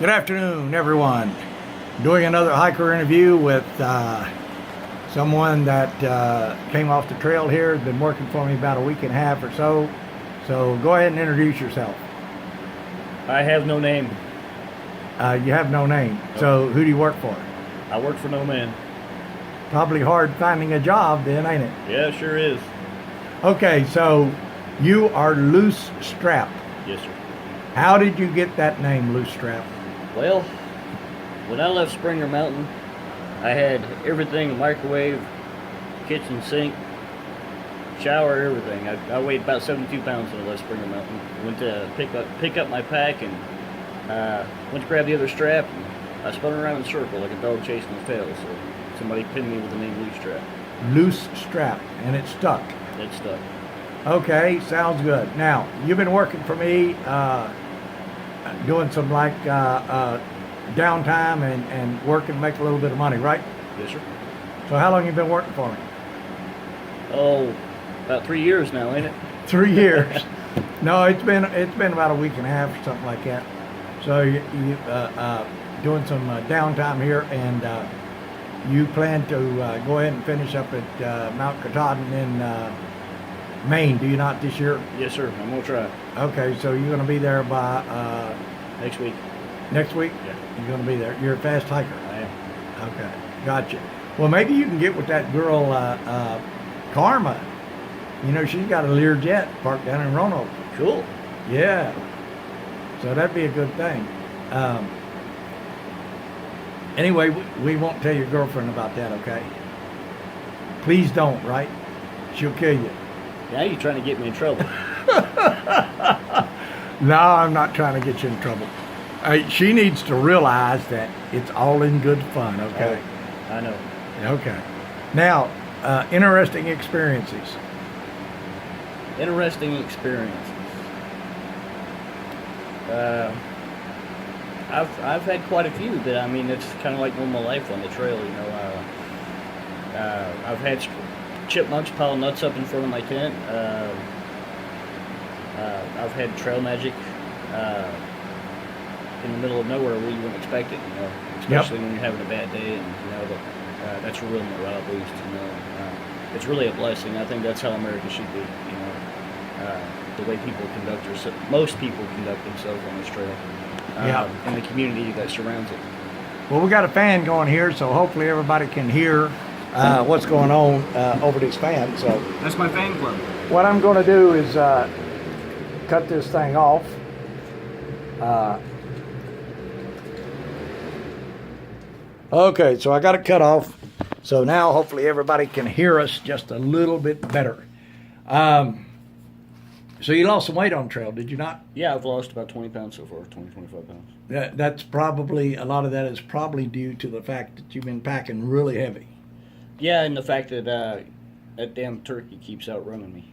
Good afternoon, everyone. Doing another hiker interview with someone that came off the trail here, has been working for me about a week and a half or so. So go ahead and introduce yourself. I have no name. You have no name. So who do you work for? I work for no man. Probably hard finding a job then, ain't it? Yeah, it sure is. Okay, so you are Loose Strap. Yes, sir. How did you get that name, Loose Strap? Well, when I left Springer Mountain, I had everything: microwave, kitchen sink, shower, everything. I weighed about 72 pounds when I left Springer Mountain. Went to pick up my pack and went to grab the other strap. And I spun around in a circle like a dog chasing his tail. So somebody pinned me with the name Loose Strap. Loose Strap, and it stuck. It stuck. Okay, sounds good. Now, you've been working for me, doing some downtime and working to make a little bit of money, right? Yes, sir. So how long you been working for me? Oh, about 3 years now, ain't it? 3 years. No, it's been about a week and a half or something like that. So you doing some downtime here, and you plan to go ahead and finish up at Mount Katahdin in Maine, do you not, this year? Yes, sir. I'm gonna try. Okay, so you're going to be there by Next week. next week? Yeah. You're going to be there. You're a fast hiker. I am. Okay, gotcha. Well, maybe you can get with that girl, Karma. You know, she's got a Learjet parked down in Roanoke. Cool. Yeah. So that'd be a good thing. Anyway, we won't tell your girlfriend about that, okay? Please don't, right? She'll kill you. Now you're trying to get me in trouble. No, I'm not trying to get you in trouble. She needs to realize that it's all in good fun, okay? Oh, I know. Okay. Now, interesting experiences. Interesting experiences. I've had quite a few, but I mean it's kind of like normal life on the trail, you know. I've had chipmunks pile nuts up in front of my tent. I've had trail magic in the middle of nowhere where you wouldn't expect it, you know, especially when you're having a bad day, and you know that's a real morale boost. You know, it's really a blessing. I think that's how America should be. You know, the way people conduct themselves, most people conduct themselves on this trail, and the community that surrounds it. Well, we got a fan going here, so hopefully everybody can hear what's going on over this fan. So That's my fan club. what I'm going to do is cut this thing off. Okay, so I got it cut off. So now hopefully everybody can hear us just a little bit better. So you lost some weight on trail, did you not? Yeah, I've lost about 20 pounds so far, 25 pounds. That's probably, a lot of that is probably due to the fact that you've been packing really heavy. Yeah, and the fact that that damn turkey keeps outrunning me.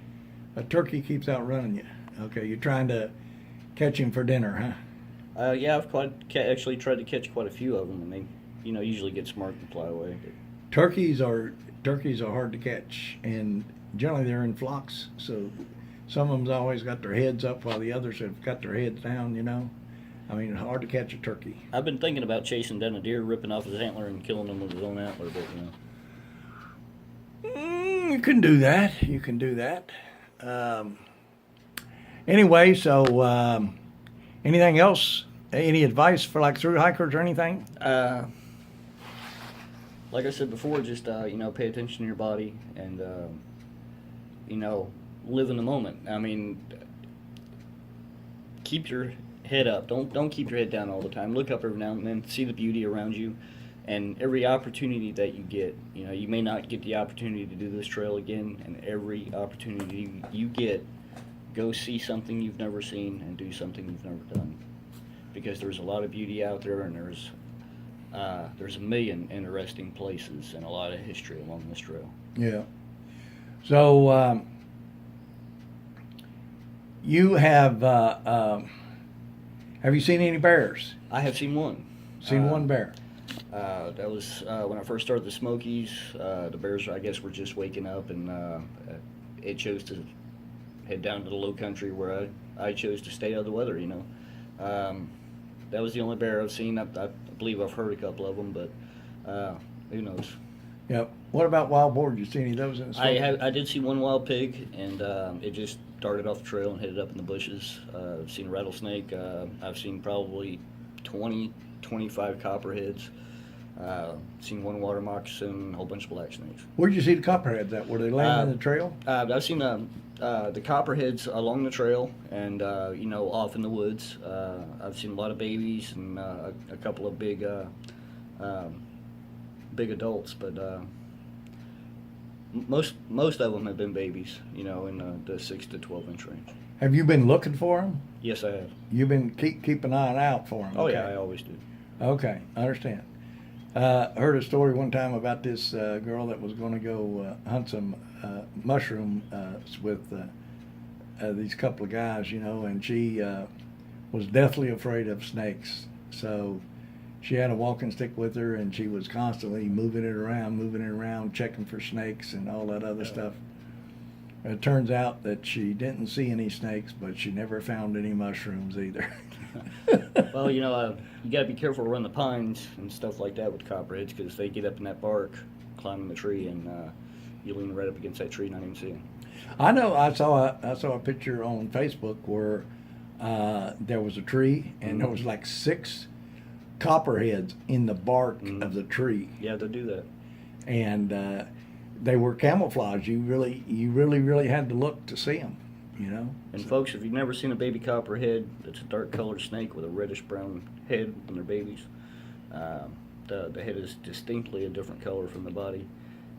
A turkey keeps outrunning you. Okay, you're trying to catch him for dinner, huh? Yeah, I've actually tried to catch quite a few of them, and they, you know, usually get smart and fly away. But Turkeys are hard to catch, and generally they're in flocks. So some of them's always got their heads up while the others have got their heads down. You know, I mean, it's hard to catch a turkey. I've been thinking about chasing down a deer, ripping off his antler, and killing him with his own antler, but you know. You can do that. You can do that. Anyway, so anything else? Any advice for like through hikers or anything? Like I said before, just you know, pay attention to your body and you know, live in the moment. I mean, keep your head up. Don't keep your head down all the time. Look up every now and then. See the beauty around you. And every opportunity that you get, you know, you may not get the opportunity to do this trail again, and every opportunity you get, go see something you've never seen and do something you've never done. Because there's a lot of beauty out there, and there's a million interesting places and a lot of history along this trail. Yeah. So you have you seen any bears? I have seen one. Seen one bear. That was when I first started the Smokies. The bears, I guess, were just waking up, and it chose to head down to the low country where I chose to stay out of the weather, you know. that was the only bear I've seen. I believe I've heard a couple of them, but who knows? Yep. What about wild boar? Did you see any of those in the swamp? I did see one wild pig, and it just darted off the trail and headed up in the bushes. I've seen a rattlesnake. I've seen probably 20, 25 copperheads. Seen one water moccasin, a whole bunch of black snakes. Where'd you see the copperheads at? Were they laying in the trail? I've seen the copperheads along the trail and off in the woods. I've seen a lot of babies and a couple of big adults, but most of them have been babies. In the 6 to 12 inch range. Have you been looking for them? Yes, I have. You've been keep an eye out for them. Oh yeah, I always do. Okay, I understand. Heard a story one time about this girl that was going to go hunt some mushroom with these couple of guys, and she was deathly afraid of snakes. So she had a walking stick with her, and she was constantly moving it around, checking for snakes and all that other stuff. It turns out that she didn't see any snakes, but she never found any mushrooms either. Well, you got to be careful around the pines and stuff like that with copperheads because they get up in that bark, climbing the tree, and you lean right up against that tree and not even see them. I know. I saw a picture on Facebook where there was a tree and there was like 6 copperheads in the bark of the tree. Yeah, they'll do that. And they were camouflaged. You really had to look to see them. And folks, if you've never seen a baby copperhead, it's a dark colored snake with a reddish brown head when they're babies. The head is distinctly a different color from the body,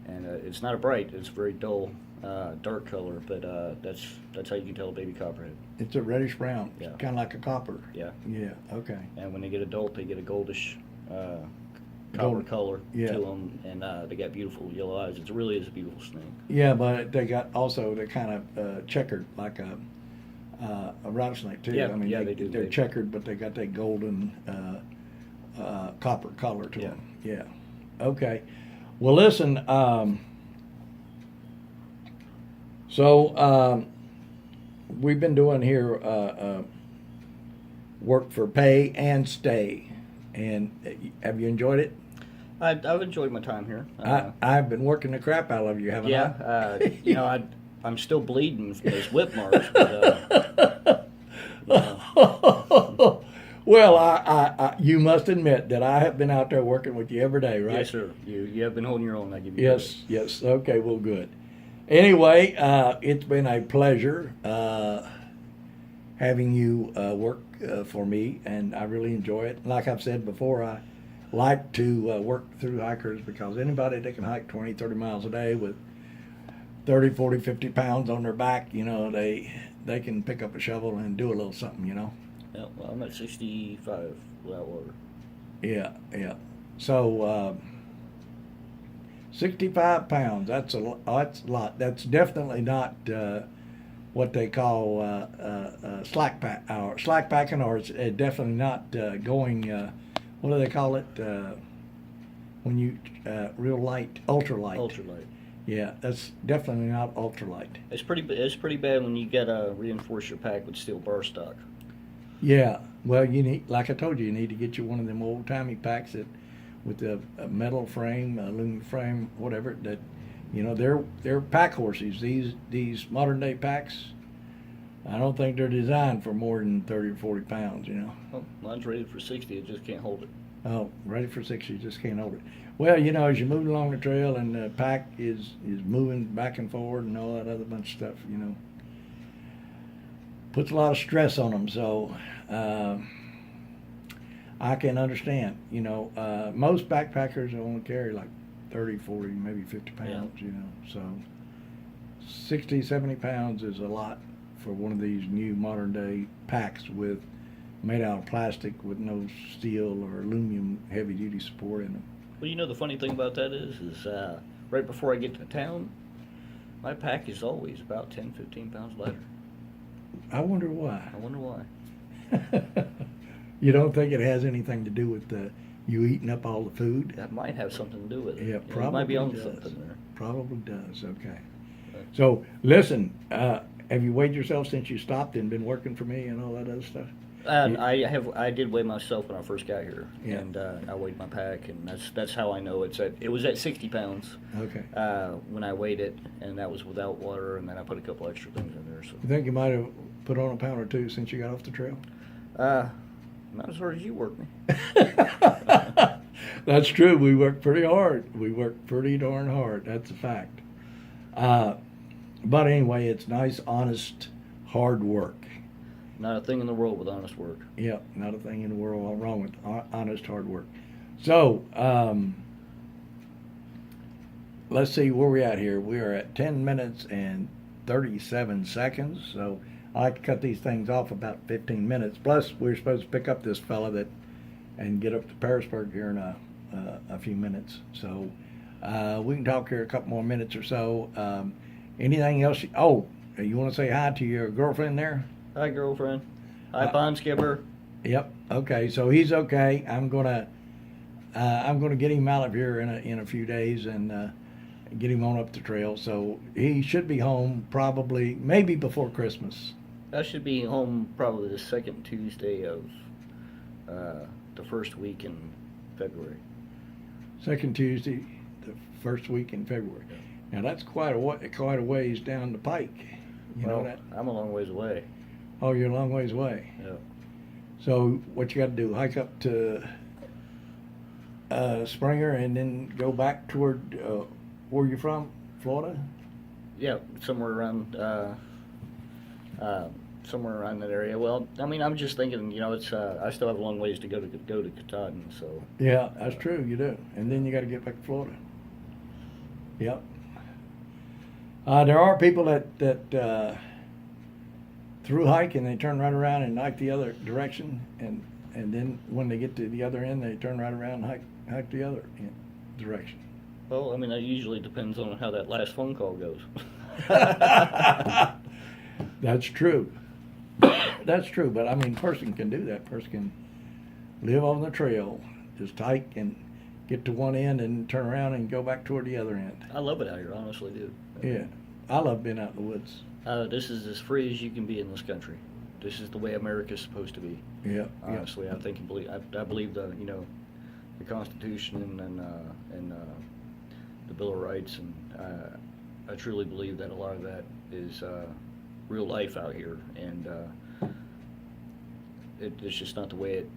and it's not a bright; it's a very dull, dark color. But that's how you can tell a baby copperhead. It's a reddish brown, Yeah. kind of like a copper. Yeah. Yeah. Okay. And when they get adult, they get a goldish copper Gold. color Yeah. to them, and they got beautiful yellow eyes. It really is a beautiful snake. Yeah, but they got also they're kind of checkered like a rattlesnake too. Yeah, I mean, yeah, they do. They're checkered, but they got that golden copper color to Yeah. them. Yeah. Okay. Well, listen. So we've been doing here work for pay and stay, and have you enjoyed it? I've enjoyed my time here. I've been working the crap out of you, haven't I? Yeah, I'm still bleeding from those whip marks. But, Well, I you must admit that I have been out there working with you every day, right? yes, sir. You have been holding your own. I give you Yes, yes. Okay, well, good. Anyway, it's been a pleasure having you work for me, and I really enjoy it. Like I've said before, I like to work through hikers because anybody that can hike 20, 30 miles a day with 30, 40, 50 pounds on their back, they can pick up a shovel and do a little something, Yeah, well, I'm at 65 without water. Yeah, yeah. So 65 pounds, that's a lot. That's definitely not what they call slack packing, or it's definitely not going, what do they call it? When you, real light, ultralight. Ultralight. Yeah, that's definitely not ultralight. It's pretty bad when you gotta reinforce your pack with steel bar stock. Yeah, well, you need, like I told you need to get you one of them old timey packs with a metal frame, aluminum frame, whatever. That, they're pack horses. These modern day packs, I don't think they're designed for more than 30 or 40 pounds. Oh, mine's rated for 60. It just can't hold it. Oh, ready for 60, you just can't hold it. Well, as you move along the trail and the pack is moving back and forward and all that other bunch of stuff, puts a lot of stress on them. So I can understand. Most backpackers only carry like 30, 40, maybe 50 pounds. So 60, 70 pounds is a lot for one of these new modern day packs made out of plastic with no steel or aluminum heavy duty support in them. Well, the funny thing about that is right before I get to town, my pack is always about 10, 15 pounds lighter. I wonder why. I wonder why. You don't think it has anything to do with you eating up all the food? That might have something to do with it. Yeah, It might be on does. something there. Probably does. Okay. So listen, have you weighed yourself since you stopped and been working for me and all that other stuff? I did weigh myself when I first got here, Yeah. and I weighed my pack, and that's how I know it was at 60 pounds Okay. when I weighed it, and that was without water, and then I put a couple extra things in there. So You think you might have put on a pound or two since you got off the trail? not as hard as you work me. That's true. We work pretty hard. We work pretty darn hard. That's a fact. But anyway, it's nice, honest, hard work. Not a thing in the world with honest work. Yep, not a thing in the world wrong with honest, hard work. So, let's see where we're at here. We are at 10 minutes and 37 seconds. So, I like to cut these things off about 15 minutes. Plus, we're supposed to pick up this fella and get up to Parisburg here in a few minutes. So, we can talk here a couple more minutes or so. Anything else? You want to say hi to your girlfriend there? Hi, girlfriend. Hi, pond skipper. Yep. Okay. So he's okay. I'm gonna get him out of here in a few days and get him on up the trail. So he should be home probably maybe before Christmas. I should be home probably the second Tuesday of the first week in February. Second Tuesday, the first week in February. Now that's quite a ways down the pike. You know that? I'm a long ways away. Oh, you're a long ways away. Yeah. So what you got to do? Hike up to Springer and then go back toward where you're from, Florida? Yeah, somewhere around that area. Well, I mean, I'm just thinking, it's I still have a long ways to go to Katahdin, so. Yeah, that's true. You do, and then you got to get back to Florida. Yep. There are people that through hike and they turn right around and hike the other direction, and then when they get to the other end, they turn right around and hike the other direction. Well, I mean, that usually depends on how that last phone call goes. That's true. That's true, but I mean, person can do that. Person can live on the trail, just hike and get to one end and turn around and go back toward the other end. I love it out here, honestly, do. Yeah, I love being out in the woods. This is as free as you can be in this country. This is the way America's supposed to be. Yeah, Honestly, I believe the Constitution and the Bill of Rights, and I truly believe that a lot of that is real life out here, and it's just not the way it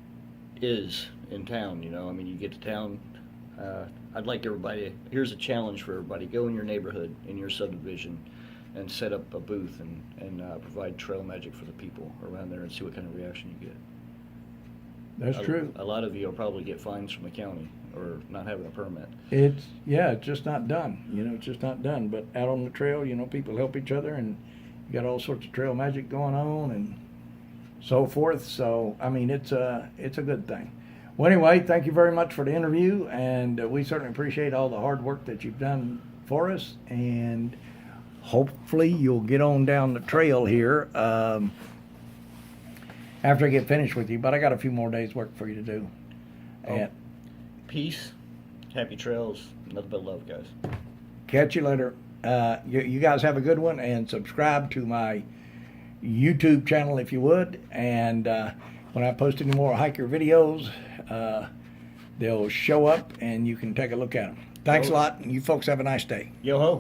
is in town. I mean, you get to town. I'd like everybody. Here's a challenge for everybody: go in your neighborhood, in your subdivision, and set up a booth and provide trail magic for the people around there, and see what kind of reaction you get. That's true. A lot of you will probably get fines from the county or not having a permit. It's just not done. It's just not done. But out on the trail, people help each other, and you got all sorts of trail magic going on and so forth. So I mean, it's a good thing. Well, anyway, thank you very much for the interview, and we certainly appreciate all the hard work that you've done for us, and hopefully you'll get on down the trail here after I get finished with you. But I got a few more days work for you to do. And Peace, happy trails, nothing but love, guys. catch you later. You guys have a good one, and subscribe to my YouTube channel if you would. And when I post any more hiker videos, they'll show up and you can take a look at them. Thanks a lot, and you folks have a nice day. Yo ho.